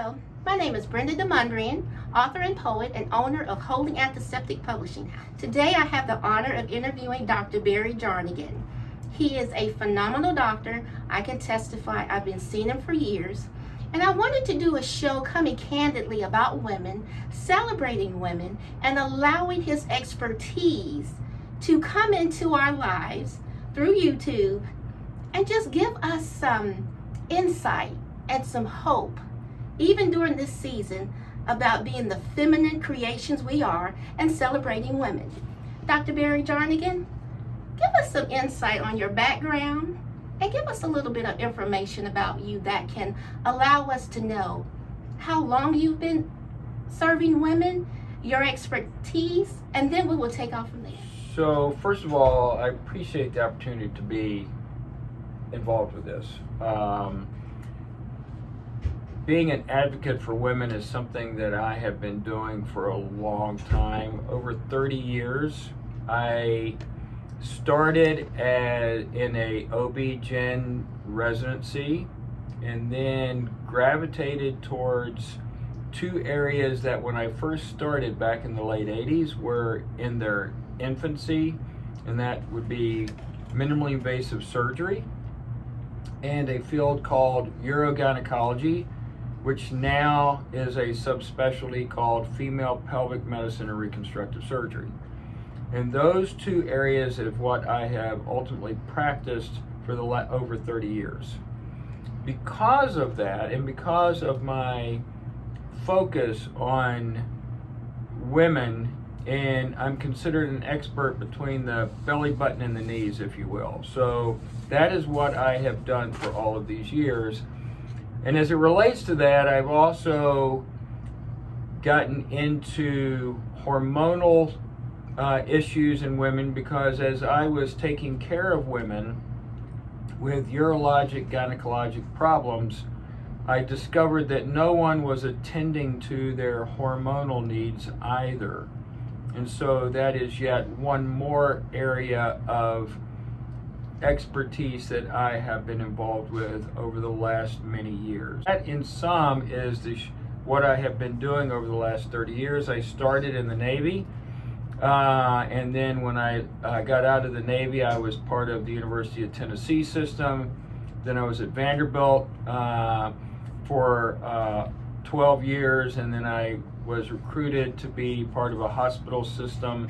Hello, my name is Brenda DeMundrian, author and poet and owner of Holding Antiseptic Publishing. Today I have the honor of interviewing Dr. Barry Jarnagin. He is a phenomenal doctor. I can testify I've been seeing him for years. And I wanted to do a show coming candidly about women, celebrating women, and allowing his expertise to come into our lives through YouTube and just give us some insight and some hope, even during this season, about being the feminine creations we are and celebrating women. Dr. Barry Jarnagin, give us some insight on your background and give us a little bit of information about you that can allow us to know how long you've been serving women, your expertise, and then we will take off from there. So first of all, I appreciate the opportunity to be involved with this. Being an advocate for women is something that I have been doing for a long time, over 30 years. I started in a OB-GYN residency and then gravitated towards two areas that when I first started back in the late 80s were in their infancy, and that would be minimally invasive surgery and a field called urogynecology, which now is a subspecialty called female pelvic medicine and reconstructive surgery. And those two areas are what I have ultimately practiced for over 30 years. Because of that, and because of my focus on women, and I'm considered an expert between the belly button and the knees, if you will. So that is what I have done for all of these years. And as it relates to that, I've also gotten into hormonal issues in women, because as I was taking care of women with urologic gynecologic problems, I discovered that no one was attending to their hormonal needs either. And so that is yet one more area of expertise that I have been involved with over the last many years. That in sum is what I have been doing over the last 30 years. I started in the Navy, and then when I got out of the Navy, I was part of the University of Tennessee system. Then I was at Vanderbilt for 12 years, and then I was recruited to be part of a hospital system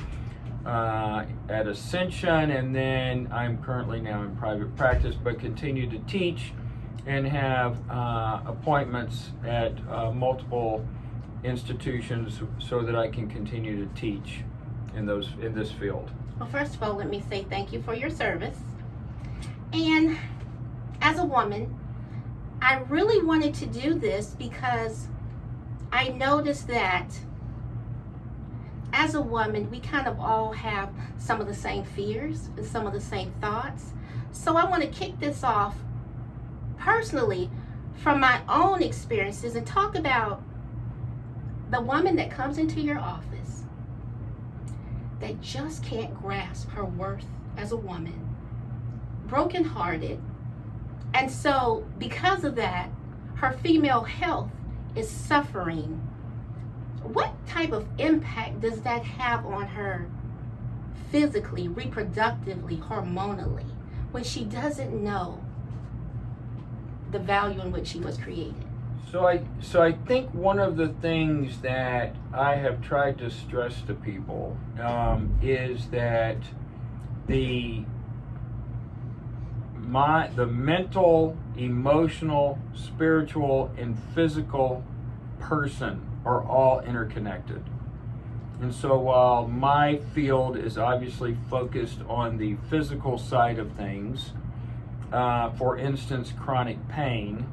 at Ascension, and then I'm currently now in private practice, but continue to teach and have appointments at multiple institutions so that I can continue to teach in this field. Well, first of all, let me say thank you for your service. And as a woman, I really wanted to do this because I noticed that as a woman, we kind of all have some of the same fears and some of the same thoughts. So I want to kick this off personally from my own experiences and talk about the woman that comes into your office that just can't grasp her worth as a woman, brokenhearted. And so because of that, her female health is suffering. What type of impact does that have on her physically, reproductively, hormonally, when she doesn't know the value in which she was created? So I think one of the things that I have tried to stress to people is that the mental, emotional, spiritual, and physical person are all interconnected. And so while my field is obviously focused on the physical side of things, for instance, chronic pain,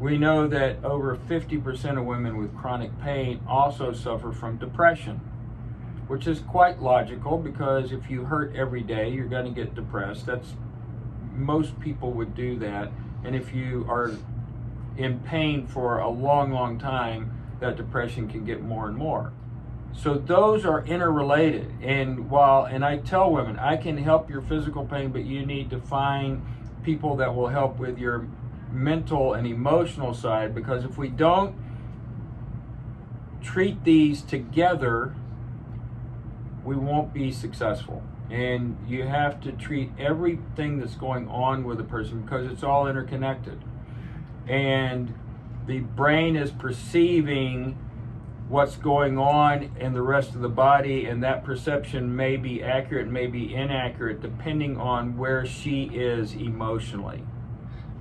we know that over 50% of women with chronic pain also suffer from depression, which is quite logical, because if you hurt every day, you're going to get depressed. Most people would do that. And if you are in pain for a long, long time, that depression can get more and more. So those are interrelated. And I tell women, I can help your physical pain, but you need to find people that will help with your mental and emotional side, because if we don't treat these together, we won't be successful. And you have to treat everything that's going on with a person because it's all interconnected. And the brain is perceiving what's going on in the rest of the body, and that perception may be accurate, may be inaccurate, depending on where she is emotionally.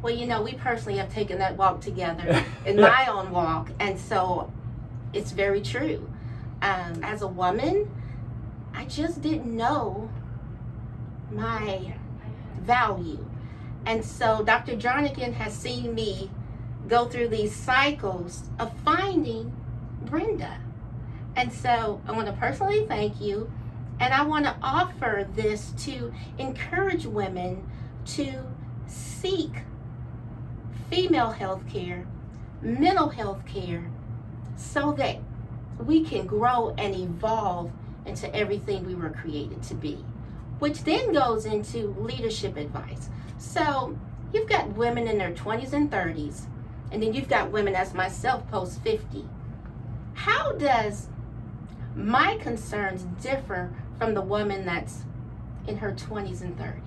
Well, you know, we personally have taken that walk together in my own walk, and so it's very true. As a woman, I just didn't know my value. And so Dr. Jarnagin has seen me go through these cycles of finding Brenda. And so I want to personally thank you, and I want to offer this to encourage women to seek female health care, mental health care, so that we can grow and evolve into everything we were created to be, which then goes into leadership advice. So you've got women in their 20s and 30s, and then you've got women as myself post 50. How does my concerns differ from the woman that's in her 20s and 30s?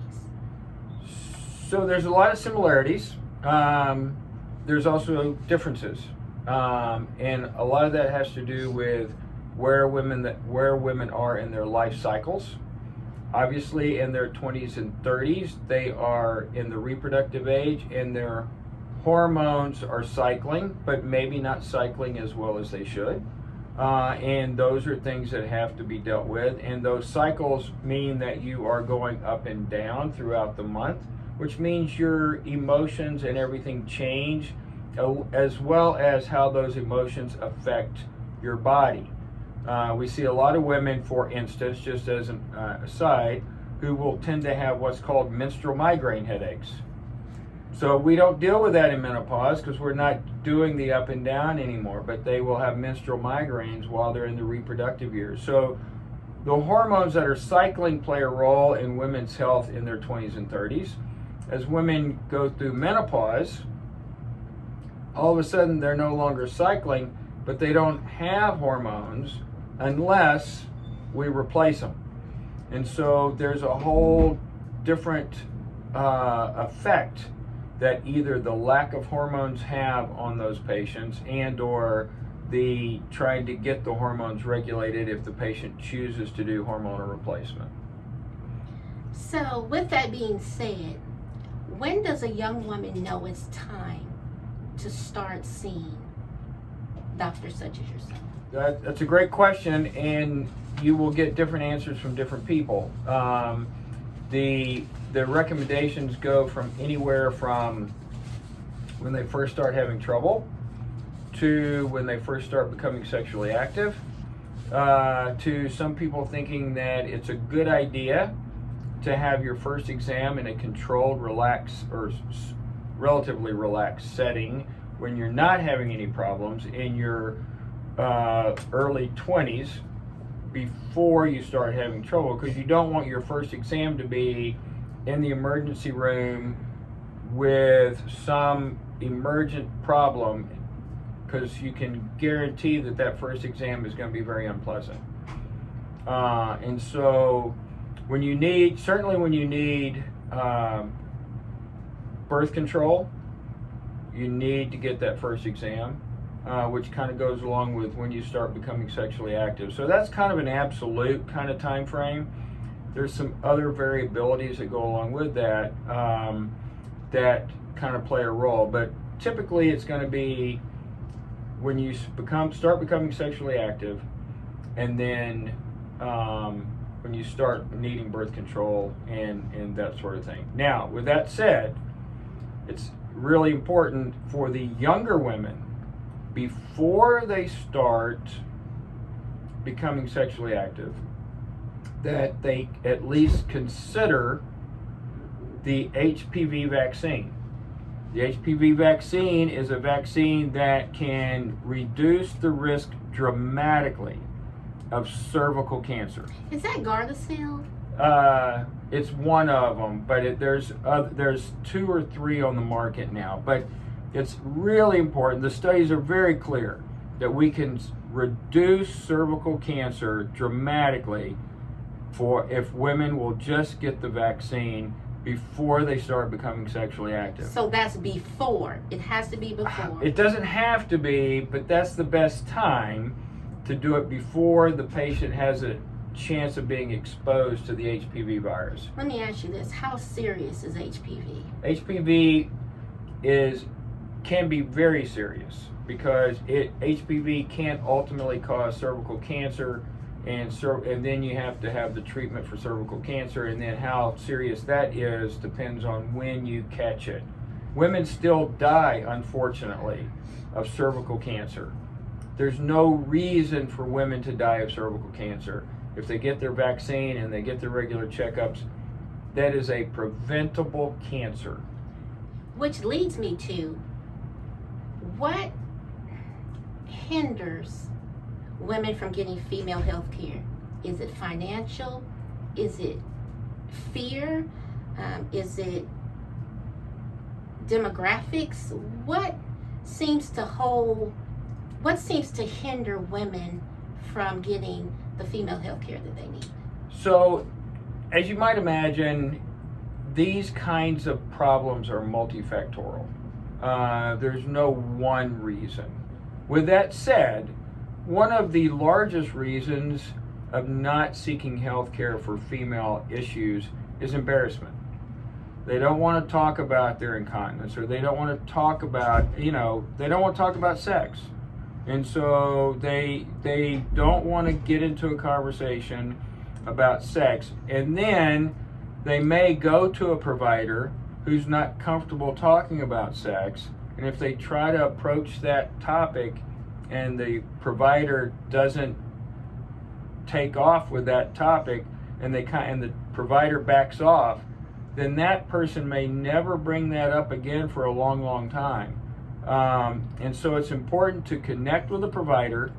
So there's a lot of similarities. There's also differences. And a lot of that has to do with where women are in their life cycles. Obviously, in their 20s and 30s, they are in the reproductive age, and their hormones are cycling, but maybe not cycling as well as they should. And those are things that have to be dealt with. And those cycles mean that you are going up and down throughout the month, which means your emotions and everything change, as well as how those emotions affect your body. We see a lot of women, for instance, just as an aside, who will tend to have what's called menstrual migraine headaches. So we don't deal with that in menopause because we're not doing the up and down anymore, but they will have menstrual migraines while they're in the reproductive years. So the hormones that are cycling play a role in women's health in their 20s and 30s. As women go through menopause, all of a sudden they're no longer cycling, but they don't have hormones unless we replace them. And so there's a whole different effect that either the lack of hormones have on those patients, and or the trying to get the hormones regulated if the patient chooses to do hormonal replacement. So with that being said, when does a young woman know it's time to start seeing doctors such as yourself? That's a great question, and you will get different answers from different people. The recommendations go from anywhere from when they first start having trouble, to when they first start becoming sexually active, to some people thinking that it's a good idea to have your first exam in a controlled, relaxed, or relatively relaxed setting when you're not having any problems in your early 20s before you start having trouble, because you don't want your first exam to be in the emergency room with some emergent problem, because you can guarantee that that first exam is going to be very unpleasant. And so when you need birth control, you need to get that first exam, which kind of goes along with when you start becoming sexually active. So that's kind of an absolute kind of time frame. There's some other variabilities that go along with that that kind of play a role, but typically it's going to be when you start becoming sexually active, and then when you start needing birth control and that sort of thing. Now, with that said, it's really important for the younger women, before they start becoming sexually active, that they at least consider the HPV vaccine. The HPV vaccine is a vaccine that can reduce the risk dramatically of cervical cancer. Is that Gardasil? It's one of them, but there's 2 or 3 on the market now. But it's really important. The studies are very clear that we can reduce cervical cancer dramatically if women will just get the vaccine before they start becoming sexually active. So that's before. It has to be before. It doesn't have to be, but that's the best time to do it before the patient has a chance of being exposed to the HPV virus. Let me ask you this. How serious is HPV? HPV can be very serious because HPV can ultimately cause cervical cancer, and then you have to have the treatment for cervical cancer, and then how serious that is depends on when you catch it. Women still die, unfortunately, of cervical cancer. There's no reason for women to die of cervical cancer. If they get their vaccine and they get their regular checkups, that is a preventable cancer. Which leads me to, what hinders women from getting female health care? Is it financial? Is it fear? Is it demographics? What seems to hinder women from getting the female health care that they need? So, as you might imagine, these kinds of problems are multifactorial. There's no one reason. With that said, one of the largest reasons of not seeking health care for female issues is embarrassment. They don't want to talk about their incontinence, or they don't want to talk about, they don't want to talk about sex. And so they don't want to get into a conversation about sex. And then they may go to a provider who's not comfortable talking about sex. And if they try to approach that topic and the provider doesn't take off with that topic, and the provider backs off, then that person may never bring that up again for a long, long time. And so it's important to connect with a provider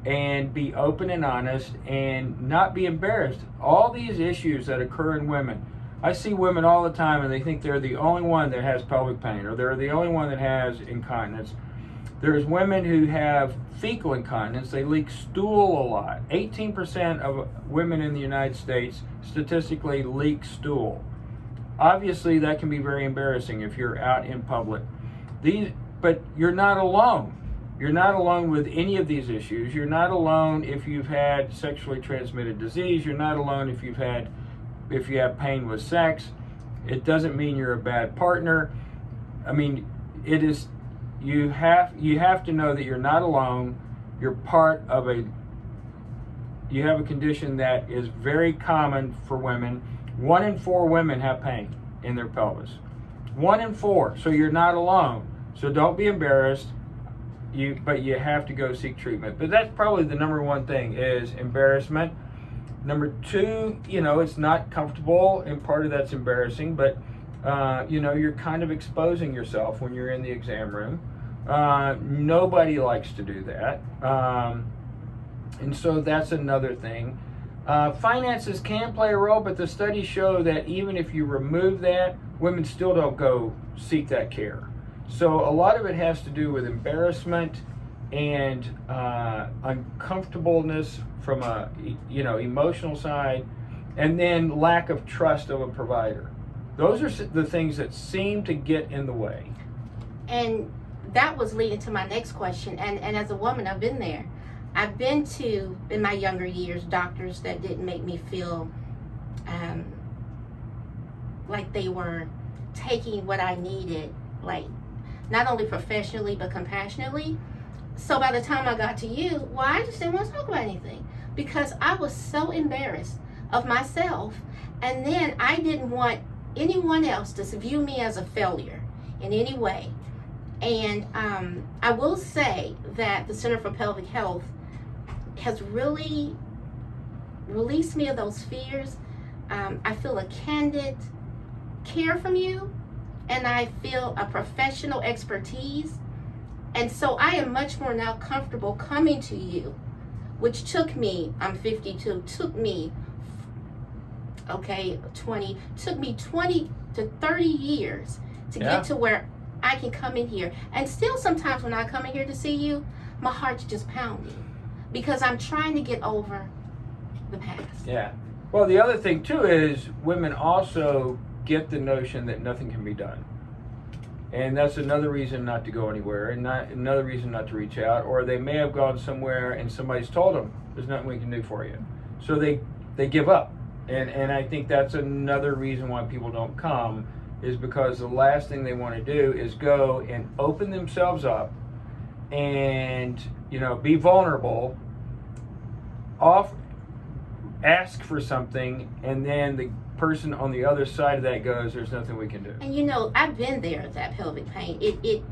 and be open and honest and not be embarrassed. All these issues that occur in women, I see women all the time and they think they're the only one that has pelvic pain, or they're the only one that has incontinence. There's women who have fecal incontinence. They leak stool a lot. 18% of women in the United States statistically leak stool. Obviously, that can be very embarrassing if you're out in public. But you're not alone. You're not alone with any of these issues. You're not alone if you've had sexually transmitted disease. You're not alone if you have pain with sex. It doesn't mean you're a bad partner. I mean, it is. You have to know that you're not alone. You're part of you have a condition that is very common for women. 1 in 4 women have pain in their pelvis. 1 in 4. So you're not alone. So don't be embarrassed. But you have to go seek treatment. But that's probably the number one thing, is embarrassment. Number 2, it's not comfortable, and part of that's embarrassing, but you're kind of exposing yourself when you're in the exam room. Nobody likes to do that. And so that's another thing. Finances can play a role, but the studies show that even if you remove that, women still don't go seek that care. So a lot of it has to do with embarrassment and uncomfortableness from a emotional side, and then lack of trust of a provider. Those are the things that seem to get in the way. And that was leading to my next question. And as a woman, I've been there. I've been to, in my younger years, doctors that didn't make me feel like they were taking what I needed, like not only professionally but compassionately. So by the time I got to you, I just didn't want to talk about anything because I was so embarrassed of myself, and then I didn't want anyone else to view me as a failure in any way. And I will say that the Center for Pelvic Health has really released me of those fears. I feel a candid care from you, and I feel a professional expertise. And so I am much more now comfortable coming to you, which took me, I'm 52, took me 20 to 30 years to get to where I can come in here. And still sometimes when I come in here to see you, my heart's just pounding. because I'm trying to get over the past. Yeah. Well, the other thing too is women also get the notion that nothing can be done. And that's another reason not to go anywhere, and another reason not to reach out. Or they may have gone somewhere and somebody's told them there's nothing we can do for you, so they give up. And I think that's another reason why people don't come, is because the last thing they want to do is go and open themselves up and be vulnerable, ask for something, and then the person on the other side of that goes, there's nothing we can do. And I've been there at that pelvic pain. It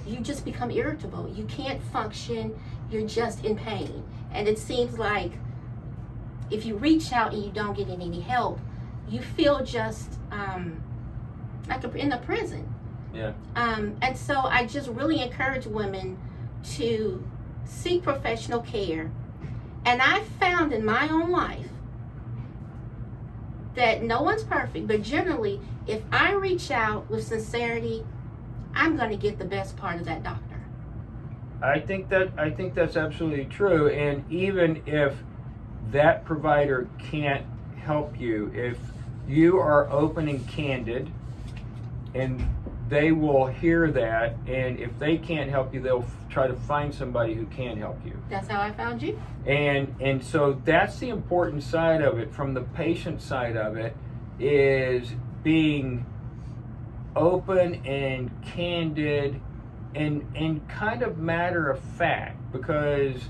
you just become irritable. You can't function. You're just in pain. And it seems like if you reach out and you don't get any help, you feel just like in a prison. Yeah. And so I just really encourage women to seek professional care. And I found in my own life that no one's perfect, but generally, if I reach out with sincerity, I'm going to get the best part of that doctor. I think that's absolutely true. And even if that provider can't help you, if you are open and candid, and they will hear that, and if they can't help you, they'll try to find somebody who can help you. That's how I found you. And so that's the important side of it. From the patient side of it, is being open and candid and kind of matter of fact, because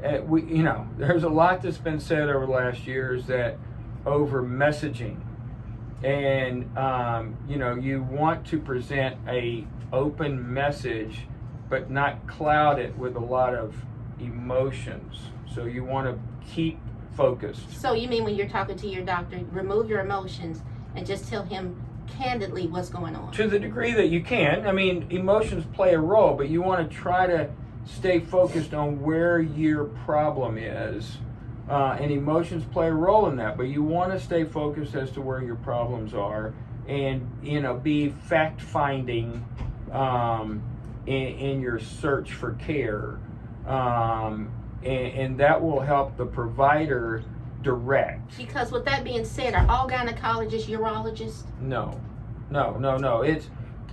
there's a lot that's been said over the last years that over messaging, and you want to present a open message but not cloud it with a lot of emotions. So you want to keep focused. So you mean when you're talking to your doctor, remove your emotions and just tell him candidly what's going on? To the degree that you can. I mean, emotions play a role, but you want to try to stay focused on where your problem is. And emotions play a role in that, but you want to stay focused as to where your problems are, and be fact-finding in your search for care, and that will help the provider direct. Because with that being said, are all gynecologists urologists? No.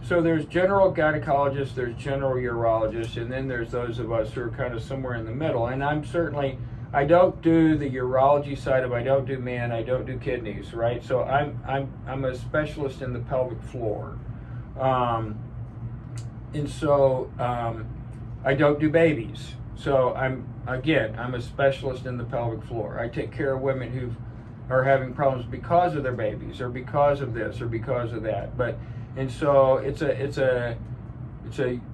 So there's general gynecologists, there's general urologists, and then there's those of us who are kind of somewhere in the middle. And I don't do the urology side of it. I don't do men. I don't do kidneys, right? So I'm a specialist in the pelvic floor, and so I don't do babies. So I'm a specialist in the pelvic floor. I take care of women who are having problems because of their babies, or because of this, or because of that. And so it's a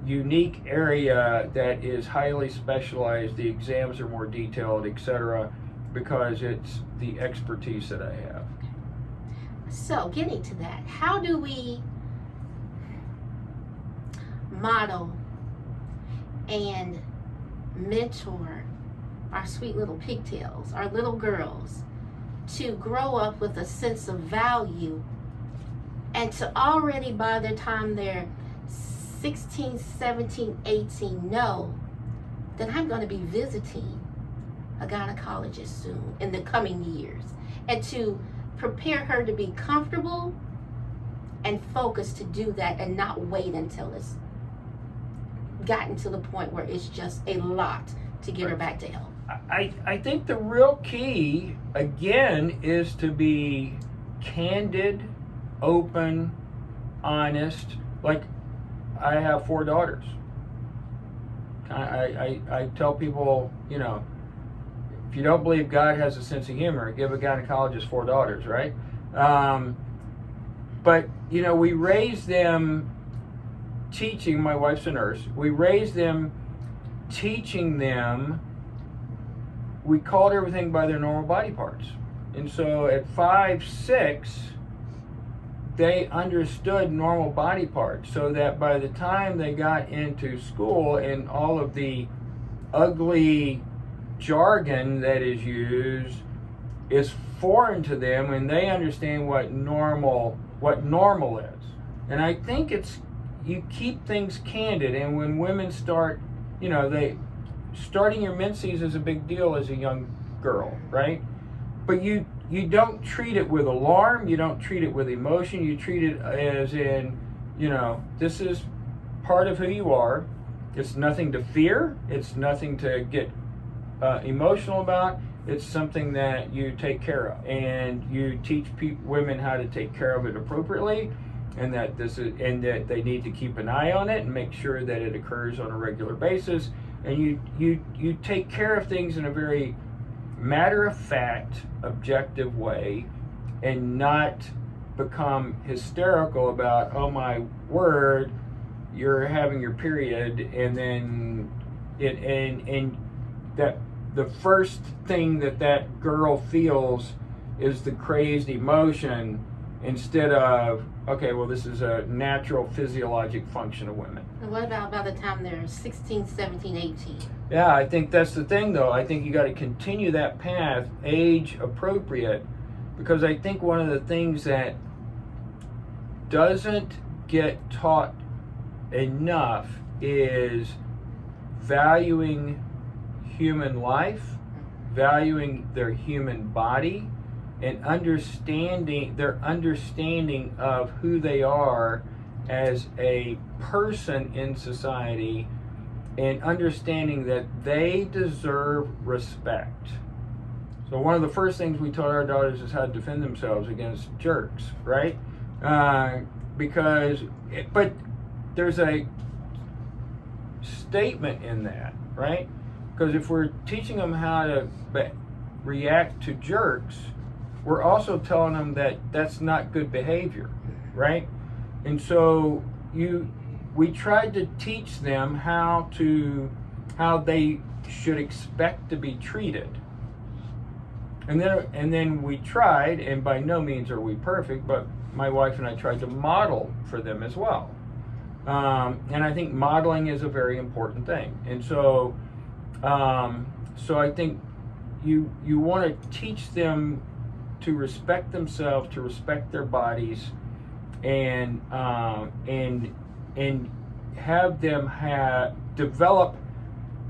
unique area that is highly specialized. The exams are more detailed, etc., because it's the expertise that I have. So getting to that, how do we model and mentor our sweet little pigtails, our little girls, to grow up with a sense of value, and to already by the time they're 16, 17, 18 know that I'm going to be visiting a gynecologist soon in the coming years, and to prepare her to be comfortable and focused to do that, and not wait until it's gotten to the point where it's just a lot to get her back to health. I think the real key, again, is to be candid, open, honest. Like, I have 4 daughters. I tell people, if you don't believe God has a sense of humor, give a gynecologist 4 daughters, right? But, we raise them teaching. My wife's a nurse. We raised them teaching them. We called everything by their normal body parts. And so at 5, 6, they understood normal body parts, so that by the time they got into school and all of the ugly jargon that is used is foreign to them, and they understand what normal is. And I think you keep things candid, and when women start, starting your menses is a big deal as a young girl, right? But you don't treat it with alarm, you don't treat it with emotion, you treat it as in, this is part of who you are. It's nothing to fear, it's nothing to get emotional about. It's something that you take care of, and you teach women how to take care of it appropriately, and that they need to keep an eye on it and make sure that it occurs on a regular basis. And you take care of things in a very matter-of-fact, objective way, and not become hysterical about, oh my word, you're having your period, and then and that the first thing that girl feels is the crazed emotion, instead of, okay, well, this is a natural physiologic function of women. And what about by the time they're 16, 17, 18? Yeah, I think that's the thing, though. I think you got to continue that path, age appropriate, because I think one of the things that doesn't get taught enough is valuing human life, valuing their human body, and understanding of who they are as a person in society, and understanding that they deserve respect. So one of the first things we taught our daughters is how to defend themselves against jerks, right? But there's a statement in that, right? Because if we're teaching them how to react to jerks, we're also telling them that that's not good behavior, right? And so we tried to teach them how they should expect to be treated. And then we tried, and by no means are we perfect, but my wife and I tried to model for them as well. And I think modeling is a very important thing. And so I think you want to teach them to respect themselves, to respect their bodies, and have them develop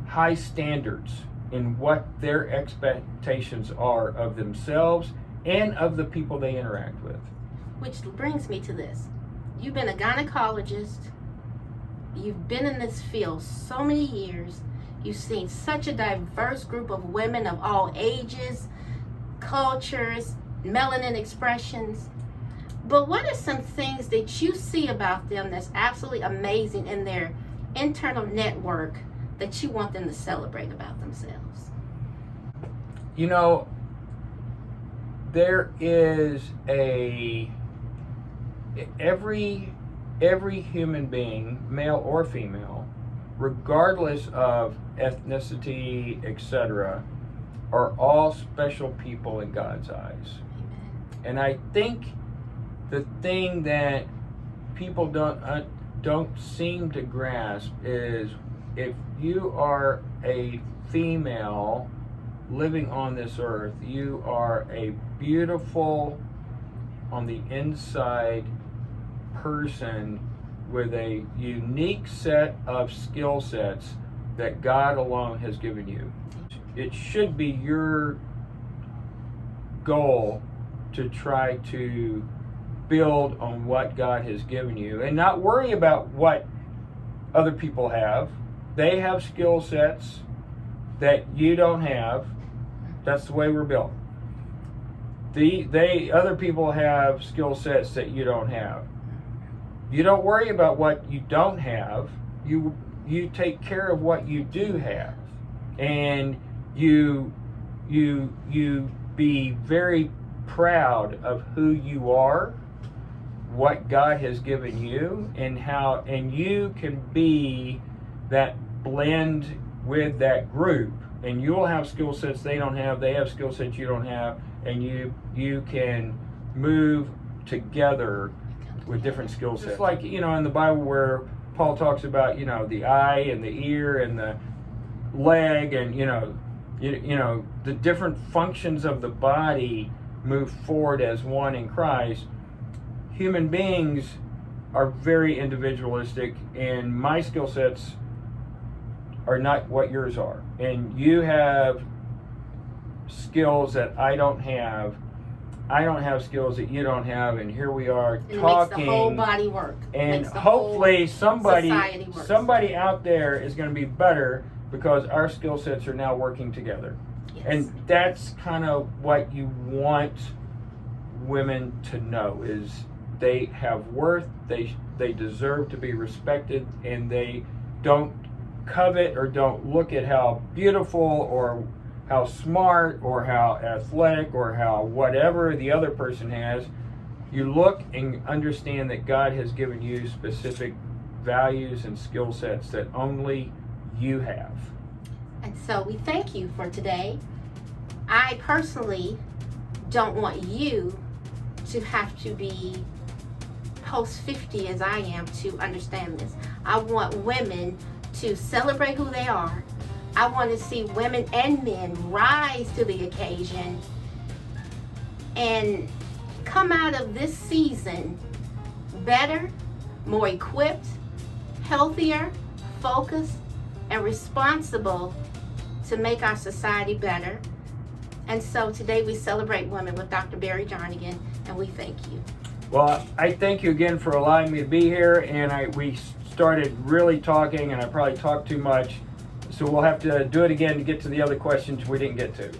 high standards in what their expectations are of themselves and of the people they interact with. Which brings me to this. You've been a gynecologist. You've been in this field so many years. You've seen such a diverse group of women of all ages, cultures, melanin expressions. But what are some things that you see about them that's absolutely amazing in their internal network that you want them to celebrate about themselves? There is every human being, male or female, regardless of ethnicity, etc., are all special people in God's eyes. And I think the thing that people don't seem to grasp is, if you are a female living on this earth, you are a beautiful, on the inside, person with a unique set of skill sets that God alone has given you. It should be your goal to try to build on what God has given you and not worry about what other people have. They have skill sets that you don't have. That's the way we're built. Other people have skill sets that you don't have. You don't worry about what you don't have. You take care of what you do have, and you be very proud of who you are, what God has given you, and you can be that blend with that group, and you'll have skill sets they don't have, they have skill sets you don't have, and you can move together with different skill sets. Just like, in the Bible where Paul talks about, the eye and the ear and the leg, and the different functions of the body move forward as one in Christ. Human beings are very individualistic, and my skill sets are not what yours are. And you have skills that I don't have. I don't have skills that you don't have, and here we are And talking. it makes the whole body work. And Makes the hopefully whole somebody society work. out there is going to be better because our skill sets are now working together. Yes. And that's kind of what you want women to know, is they have worth, they deserve to be respected, and they don't covet or don't look at how beautiful or how smart or how athletic or how whatever the other person has. You look and understand that God has given you specific values and skill sets that only you have. And so we thank you for today. I personally don't want you to have to be post 50 as I am to understand this. I want women to celebrate who they are. I want to see women and men rise to the occasion and come out of this season better, more equipped, healthier, focused, and responsible to make our society better. And so today we celebrate women with Dr. Barry Jarnagin, and we thank you. Well, I thank you again for allowing me to be here, and we started really talking, and I probably talked too much. So we'll have to do it again to get to the other questions we didn't get to. Yes.